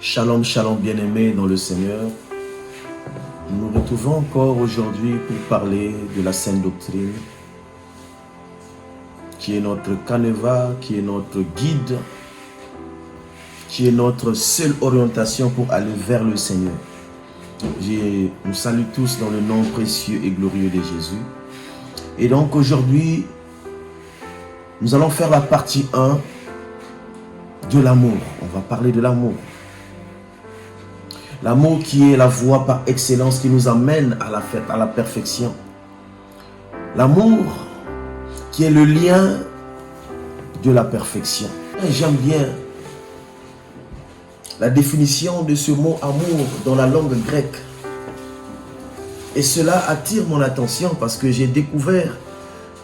Shalom, shalom bien-aimés dans le Seigneur. Nous nous retrouvons encore aujourd'hui pour parler de la Sainte Doctrine, qui est notre canevas, qui est notre guide, qui est notre seule orientation pour aller vers le Seigneur. Je nous salue tous dans le nom précieux et glorieux de Jésus. Et donc aujourd'hui, nous allons faire la partie 1 de l'amour. On va parler de l'amour. L'amour qui est la voie par excellence qui nous amène à la perfection. L'amour qui est le lien de la perfection. J'aime bien la définition de ce mot amour dans la langue grecque. Et cela attire mon attention parce que j'ai découvert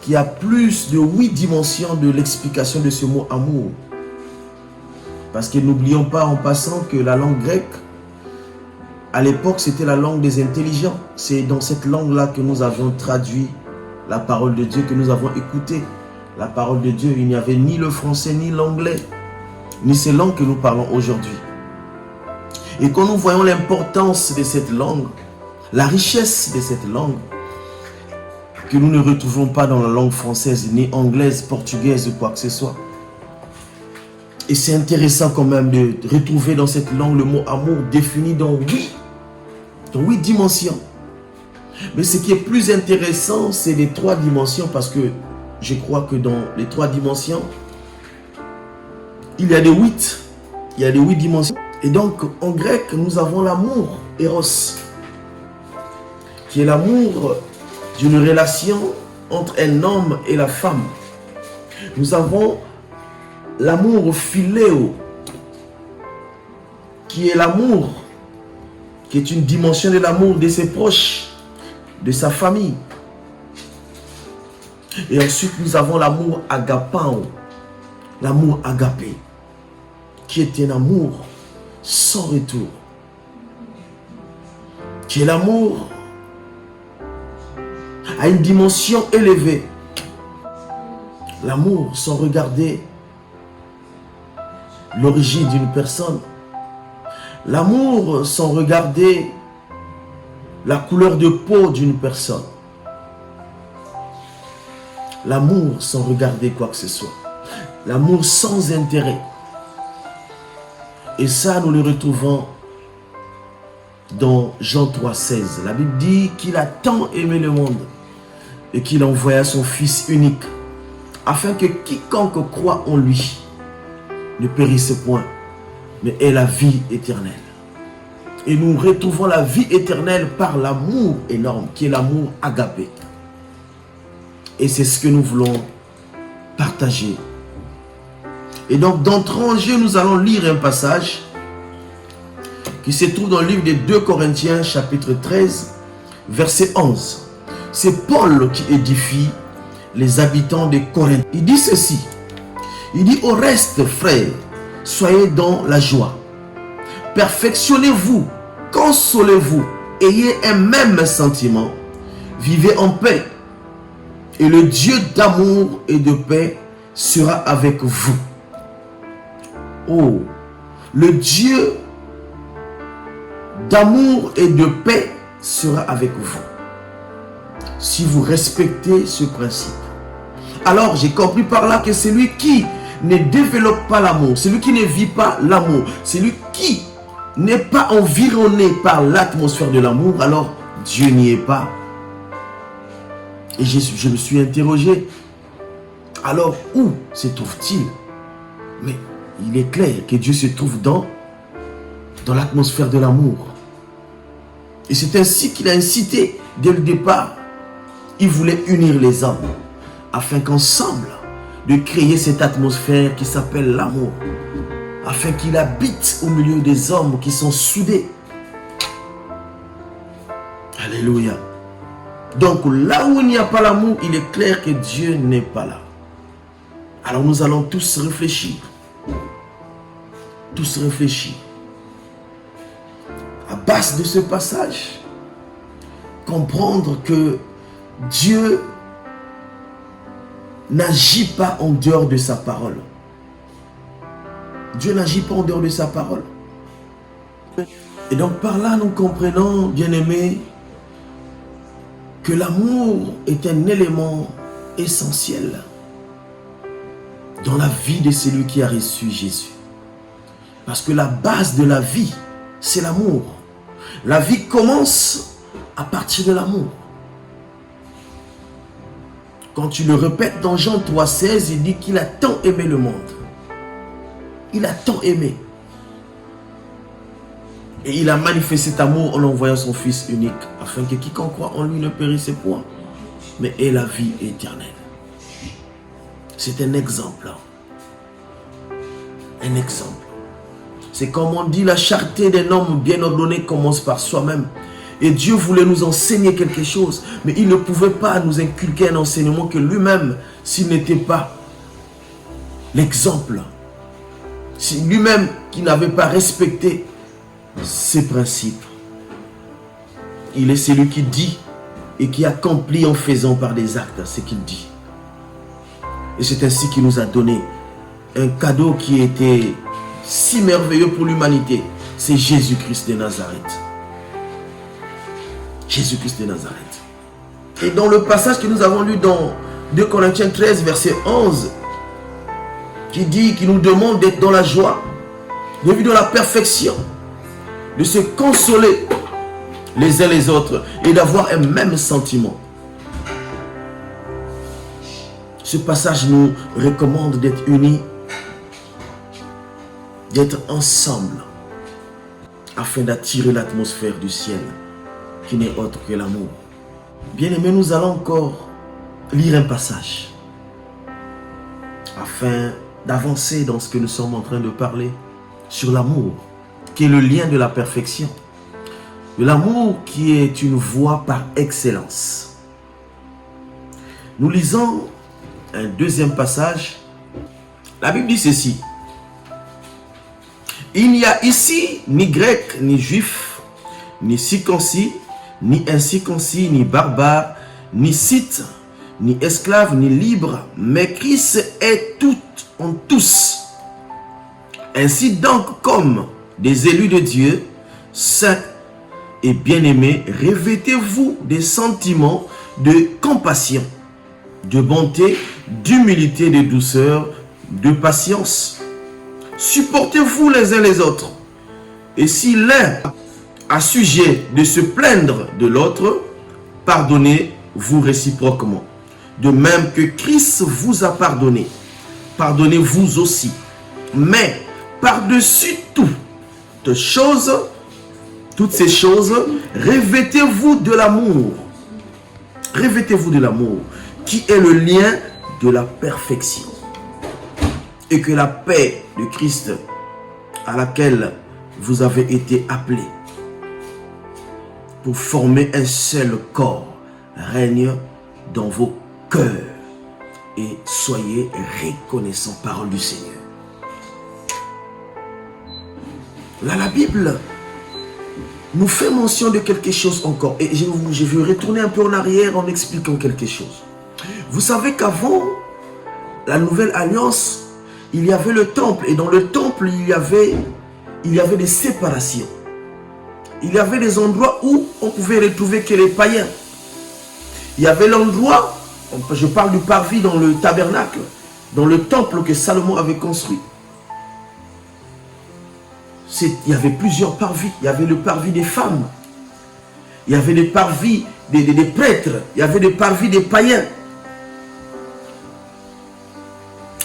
qu'il y a plus de 8 dimensions de l'explication de ce mot amour. Parce que n'oublions pas en passant que la langue grecque, à l'époque, c'était la langue des intelligents. C'est dans cette langue-là que nous avions traduit la parole de Dieu, que nous avons écouté. La parole de Dieu, il n'y avait ni le français, ni l'anglais, ni ces langues que nous parlons aujourd'hui. Et quand nous voyons l'importance de cette langue, la richesse de cette langue, que nous ne retrouvons pas dans la langue française, ni anglaise, portugaise ou quoi que ce soit. Et c'est intéressant quand même de retrouver dans cette langue le mot amour défini dans 8 dimensions. Mais ce qui est plus intéressant, c'est les 3 dimensions, parce que je crois que dans les 3 dimensions, il y a des 8. Il y a des 8 dimensions. Et donc, en grec, nous avons l'amour, Eros, qui est l'amour d'une relation entre un homme et la femme. Nous avons l'amour philéo, qui est l'amour, qui est une dimension de l'amour de ses proches, de sa famille. Et ensuite, nous avons l'amour agapao, l'amour agapé, qui est un amour sans retour, qui est l'amour à une dimension élevée. L'amour sans regarder l'origine d'une personne. L'amour sans regarder la couleur de peau d'une personne. L'amour sans regarder quoi que ce soit. L'amour sans intérêt. Et ça, nous le retrouvons dans Jean 3,16. La Bible dit qu'il a tant aimé le monde et qu'il envoya son Fils unique afin que quiconque croit en lui ne périsse point, mais ait la vie éternelle. Et nous retrouvons la vie éternelle par l'amour énorme, qui est l'amour agapé. Et c'est ce que nous voulons partager. Et donc, d'entrée en jeu, nous allons lire un passage qui se trouve dans le livre des 2 Corinthiens, chapitre 13, verset 11. C'est Paul qui édifie les habitants de Corinthe. Il dit ceci. Il dit: au reste, frères, soyez dans la joie. Perfectionnez-vous, consolez-vous, ayez un même sentiment, vivez en paix. Et le Dieu d'amour et de paix sera avec vous. Oh, le Dieu d'amour et de paix sera avec vous. Si vous respectez ce principe. Alors, j'ai compris par là que celui qui ne développe pas l'amour, celui qui ne vit pas l'amour, celui qui n'est pas environné par l'atmosphère de l'amour, alors Dieu n'y est pas. Et je me suis interrogé, alors où se trouve-t-il? Mais il est clair que Dieu se trouve dans l'atmosphère de l'amour. Et c'est ainsi qu'il a incité dès le départ. Il voulait unir les hommes afin qu'ensemble, de créer cette atmosphère qui s'appelle l'amour, afin qu'il habite au milieu des hommes qui sont soudés. Alléluia. Donc là où il n'y a pas l'amour, il est clair que Dieu n'est pas là. Alors nous allons tous réfléchir. Tous réfléchir. À base de ce passage, comprendre que Dieu n'agit pas en dehors de sa parole. Dieu n'agit pas en dehors de sa parole. Et donc par là, nous comprenons, bien-aimés, que l'amour est un élément essentiel dans la vie de celui qui a reçu Jésus. Parce que la base de la vie, c'est l'amour. La vie commence à partir de l'amour. Quand tu le répètes dans Jean 3,16, il dit qu'il a tant aimé le monde. Il a tant aimé. Et il a manifesté cet amour en envoyant son Fils unique, afin que quiconque croit en lui ne périsse point, mais ait la vie éternelle. C'est un exemple. Un exemple. C'est comme on dit, la charité d'un homme bien ordonné commence par soi-même. Et Dieu voulait nous enseigner quelque chose, mais il ne pouvait pas nous inculquer un enseignement que lui-même, s'il n'était pas l'exemple, si lui-même qui n'avait pas respecté ses principes. Il est celui qui dit et qui accomplit en faisant par des actes ce qu'il dit. Et c'est ainsi qu'il nous a donné un cadeau qui était si merveilleux pour l'humanité. C'est Jésus-Christ de Nazareth. Jésus-Christ de Nazareth. Et dans le passage que nous avons lu dans 2 Corinthiens 13, verset 11, qui dit, qui nous demande d'être dans la joie, de vivre dans la perfection, de se consoler les uns les autres et d'avoir un même sentiment. Ce passage nous recommande d'être unis, d'être ensemble, afin d'attirer l'atmosphère du ciel, qui n'est autre que l'amour. Bien-aimés, nous allons encore lire un passage, afin d'avancer dans ce que nous sommes en train de parler, sur l'amour, qui est le lien de la perfection. De l'amour qui est une voie par excellence. Nous lisons un deuxième passage. La Bible dit ceci. Il n'y a ici ni grec, ni juif, ni circoncis, ni incirconcis, ni barbare, ni scythe, ni esclave, ni libre, mais Christ est tout en tous. Ainsi donc, comme des élus de Dieu, saints et bien-aimés, revêtez-vous des sentiments de compassion, de bonté, d'humilité, de douceur, de patience. Supportez-vous les uns les autres. Et si l'un a sujet de se plaindre de l'autre, pardonnez-vous réciproquement. De même que Christ vous a pardonné, pardonnez-vous aussi. Mais par-dessus toutes ces choses, revêtez-vous de l'amour. Revêtez-vous de l'amour, qui est le lien de la perfection. Et que la paix de Christ, à laquelle vous avez été appelés, pour former un seul corps, règne dans vos cœurs. Et soyez reconnaissants, parole du Seigneur. Là, la Bible nous fait mention de quelque chose encore. Et je vais retourner un peu en arrière en expliquant quelque chose. Vous savez qu'avant la nouvelle alliance, il y avait le temple. Et dans le temple, il y avait des séparations. Il y avait des endroits où on pouvait retrouver que les païens. Il y avait l'endroit, je parle du parvis dans le tabernacle, dans le temple que Salomon avait construit. Il y avait plusieurs parvis. Il y avait le parvis des femmes. Il y avait le parvis des prêtres. Il y avait le parvis des païens.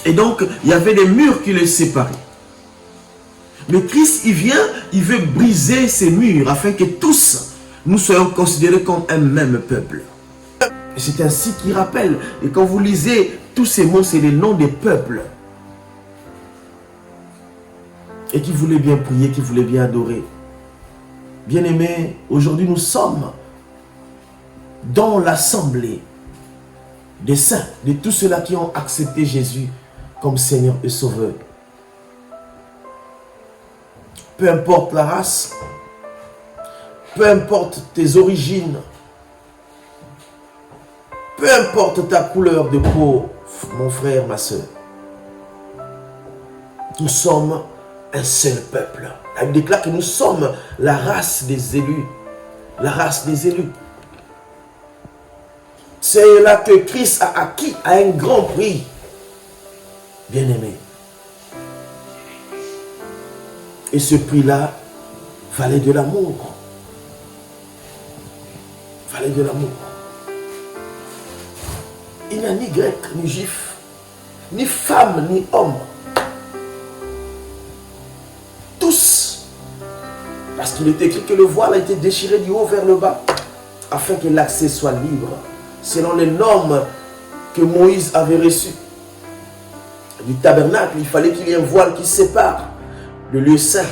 Et donc, il y avait des murs qui les séparaient. Mais Christ, il vient, il veut briser ces murs afin que tous, nous soyons considérés comme un même peuple. C'est ainsi qu'il rappelle. Et quand vous lisez tous ces mots, c'est les noms des peuples. Et qui voulaient bien prier, qui voulaient bien adorer. Bien-aimés, aujourd'hui nous sommes dans l'assemblée des saints, de tous ceux-là qui ont accepté Jésus comme Seigneur et Sauveur. Peu importe la race, peu importe tes origines, peu importe ta couleur de peau, mon frère, ma soeur, nous sommes un seul peuple. Elle déclare que nous sommes la race des élus. La race des élus. C'est là que Christ a acquis à un grand prix. Bien-aimé. Et ce prix-là valait de l'amour. Valait de l'amour. Il n'y a ni grec, ni juif, ni femme, ni homme. Tous. Parce qu'il est écrit que le voile a été déchiré du haut vers le bas, afin que l'accès soit libre, selon les normes que Moïse avait reçues. Du tabernacle, il fallait qu'il y ait un voile qui sépare le lieu saint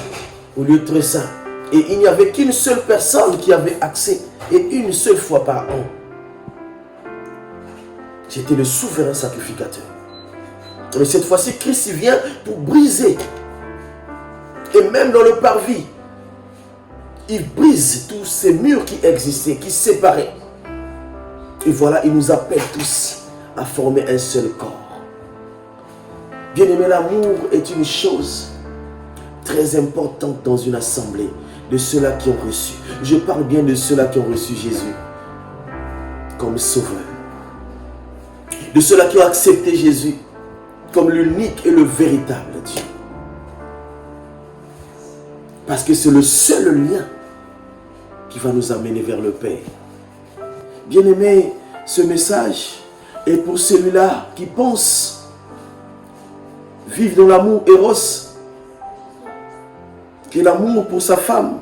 au lieu très saint. Et il n'y avait qu'une seule personne qui avait accès, et une seule fois par an. C'était le souverain sacrificateur. Mais cette fois-ci, Christ vient pour briser. Et même dans le parvis, il brise tous ces murs qui existaient, qui séparaient. Et voilà, il nous appelle tous à former un seul corps. Bien-aimé, l'amour est une chose très importante dans une assemblée de ceux-là qui ont reçu. Je parle bien de ceux-là qui ont reçu Jésus comme sauveur. De ceux-là qui ont accepté Jésus comme l'unique et le véritable Dieu. Parce que c'est le seul lien qui va nous amener vers le Père. Bien-aimé, ce message est pour celui-là qui pense vivre dans l'amour Eros, qui est l'amour pour sa femme,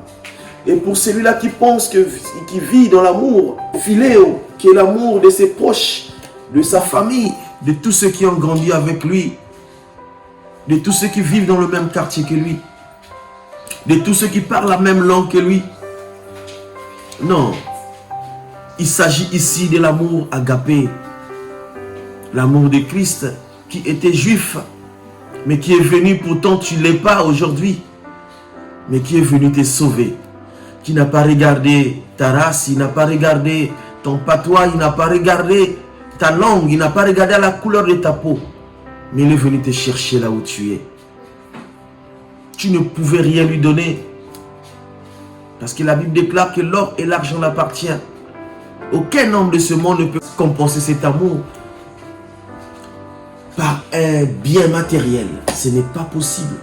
et pour celui-là qui pense qui vit dans l'amour Philéo, qui est l'amour de ses proches, de sa famille, de tous ceux qui ont grandi avec lui, de tous ceux qui vivent dans le même quartier que lui, de tous ceux qui parlent la même langue que lui. Non, il s'agit ici de l'amour agapé, l'amour de Christ qui était juif, mais qui est venu, pourtant tu ne l'es pas aujourd'hui, mais qui est venu te sauver, qui n'a pas regardé ta race, il n'a pas regardé ton patois, il n'a pas regardé ta langue, il n'a pas regardé la couleur de ta peau, mais il est venu te chercher là où tu es. Tu ne pouvais rien lui donner, parce que la Bible déclare que l'or et l'argent l'appartiennent. Aucun homme de ce monde ne peut compenser cet amour par un bien matériel. Ce n'est pas possible.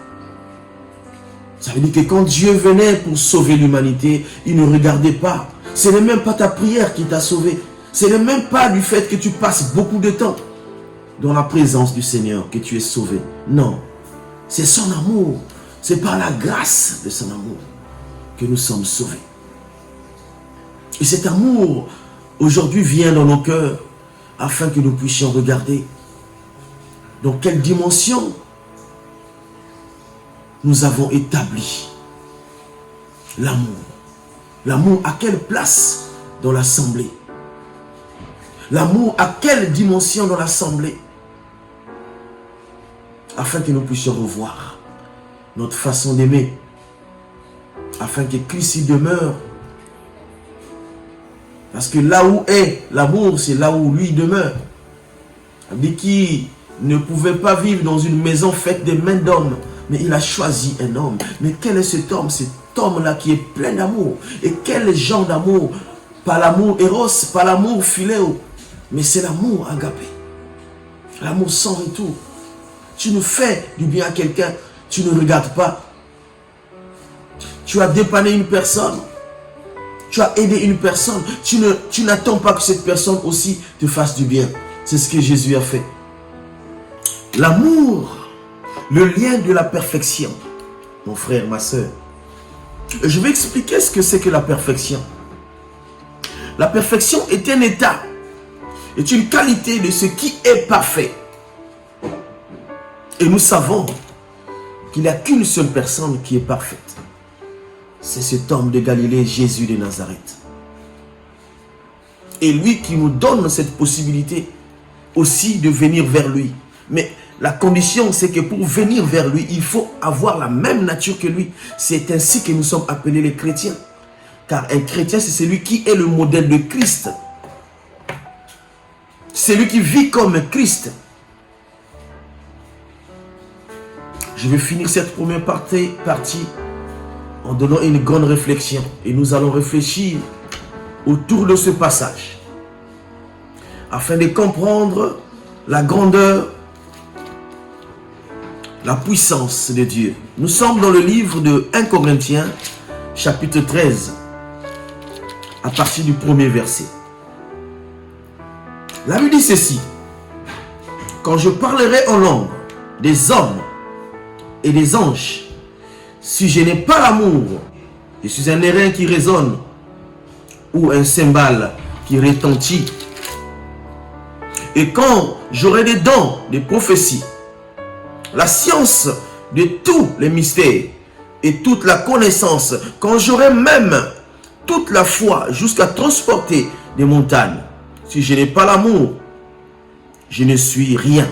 Ça veut dire que quand Dieu venait pour sauver l'humanité, il ne regardait pas. Ce n'est même pas ta prière qui t'a sauvé. Ce n'est même pas du fait que tu passes beaucoup de temps dans la présence du Seigneur que tu es sauvé. Non, c'est son amour. C'est par la grâce de son amour que nous sommes sauvés. Et cet amour, aujourd'hui, vient dans nos cœurs afin que nous puissions regarder dans quelle dimension nous avons établi l'amour. L'amour à quelle place dans l'assemblée? L'amour à quelle dimension dans l'assemblée? Afin que nous puissions revoir notre façon d'aimer. Afin que Christ y demeure. Parce que là où est l'amour, c'est là où lui demeure. Il dit qu'il ne pouvait pas vivre dans une maison faite de mains d'hommes, mais il a choisi un homme. Mais quel est cet homme? Cet homme-là qui est plein d'amour. Et quel genre d'amour? Pas l'amour Eros, pas l'amour Philéo, mais c'est l'amour agapé. L'amour sans retour. Tu nous fais du bien à quelqu'un, tu ne regardes pas. Tu as dépanné une personne, tu as aidé une personne, tu n'attends pas que cette personne aussi te fasse du bien. C'est ce que Jésus a fait. L'amour, le lien de la perfection. Mon frère, ma soeur, je vais expliquer ce que c'est que la perfection. La perfection est un état, est une qualité de ce qui est parfait. Et nous savons qu'il n'y a qu'une seule personne qui est parfaite. C'est cet homme de Galilée, Jésus de Nazareth. Et lui qui nous donne cette possibilité aussi de venir vers lui. Mais la condition, c'est que pour venir vers lui, il faut avoir la même nature que lui. C'est ainsi que nous sommes appelés les chrétiens. Car un chrétien, c'est celui qui est le modèle de Christ. Celui qui vit comme Christ. je vais finir cette première partie en donnant une grande réflexion. Et nous allons réfléchir autour de ce passage afin de comprendre la grandeur, la puissance de Dieu. Nous sommes dans le livre de 1 Corinthiens, chapitre 13, à partir du premier verset. La Bible dit ceci: quand je parlerai en langue des hommes et des anges, si je n'ai pas l'amour, je suis un airain qui résonne ou un cymbale qui retentit. Et quand j'aurai des dons de prophétie, la science de tous les mystères et toute la connaissance, quand j'aurai même toute la foi jusqu'à transporter des montagnes, si je n'ai pas l'amour, je ne suis rien.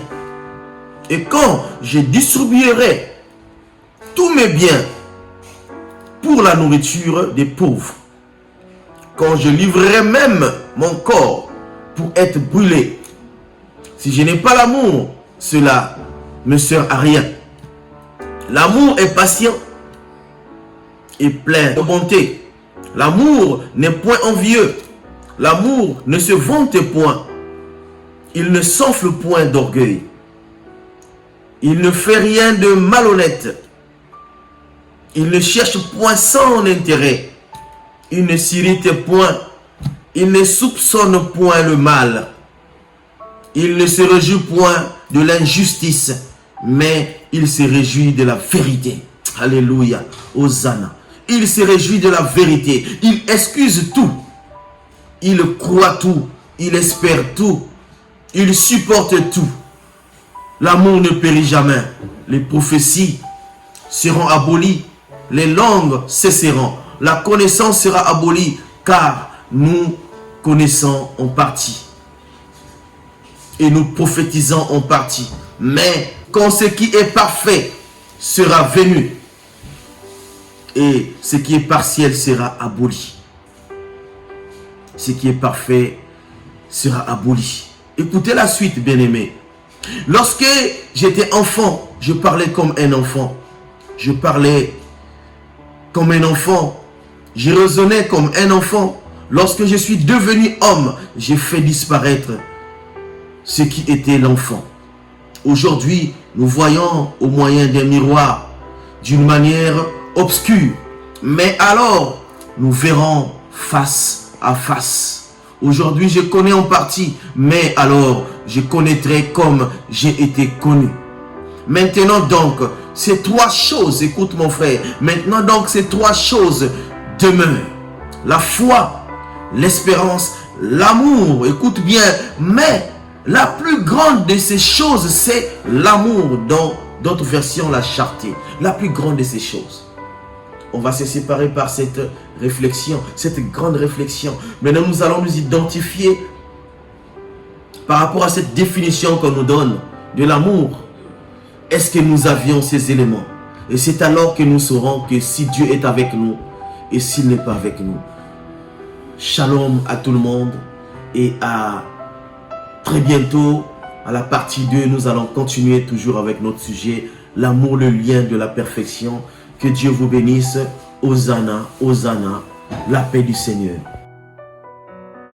Et quand je distribuerai tous mes biens pour la nourriture des pauvres, quand je livrerai même mon corps pour être brûlé, si je n'ai pas l'amour, cela ne sert à rien. L'amour est patient et plein de bonté. L'amour n'est point envieux. L'amour ne se vante point. Il ne s'enfle point d'orgueil. Il ne fait rien de malhonnête. Il ne cherche point son intérêt. Il ne s'irrite point. Il ne soupçonne point le mal. Il ne se réjouit point de l'injustice, mais il se réjouit de la vérité. Alléluia. Hosanna. Il se réjouit de la vérité. Il excuse tout. Il croit tout. Il espère tout. Il supporte tout. L'amour ne périt jamais. Les prophéties seront abolies. Les langues cesseront. La connaissance sera abolie, car nous connaissons en partie. Et nous prophétisons en partie. Mais quand ce qui est parfait sera venu, et ce qui est partiel sera aboli. Ce qui est parfait sera aboli. Écoutez la suite, bien-aimés. Lorsque j'étais enfant, je parlais comme un enfant. Je parlais comme un enfant. Je raisonnais comme un enfant. Lorsque je suis devenu homme, j'ai fait disparaître ce qui était l'enfant. Aujourd'hui, nous voyons au moyen d'un miroir d'une manière obscure. Mais alors, nous verrons face à face. Aujourd'hui, je connais en partie, mais alors, je connaîtrai comme j'ai été connu. Maintenant donc, ces trois choses, écoute mon frère, maintenant donc ces trois choses demeurent. La foi, l'espérance, l'amour, écoute bien, mais la plus grande de ces choses, c'est l'amour. Dans d'autres versions, la charité. La plus grande de ces choses. On va se séparer par cette réflexion, cette grande réflexion. Maintenant, nous allons nous identifier par rapport à cette définition qu'on nous donne de l'amour. Est-ce que nous avions ces éléments? Et c'est alors que nous saurons que si Dieu est avec nous et s'il n'est pas avec nous. Shalom à tout le monde et à très bientôt. À la partie 2, nous allons continuer toujours avec notre sujet, l'amour, le lien de la perfection. Que Dieu vous bénisse. Hosanna, Hosanna, la paix du Seigneur.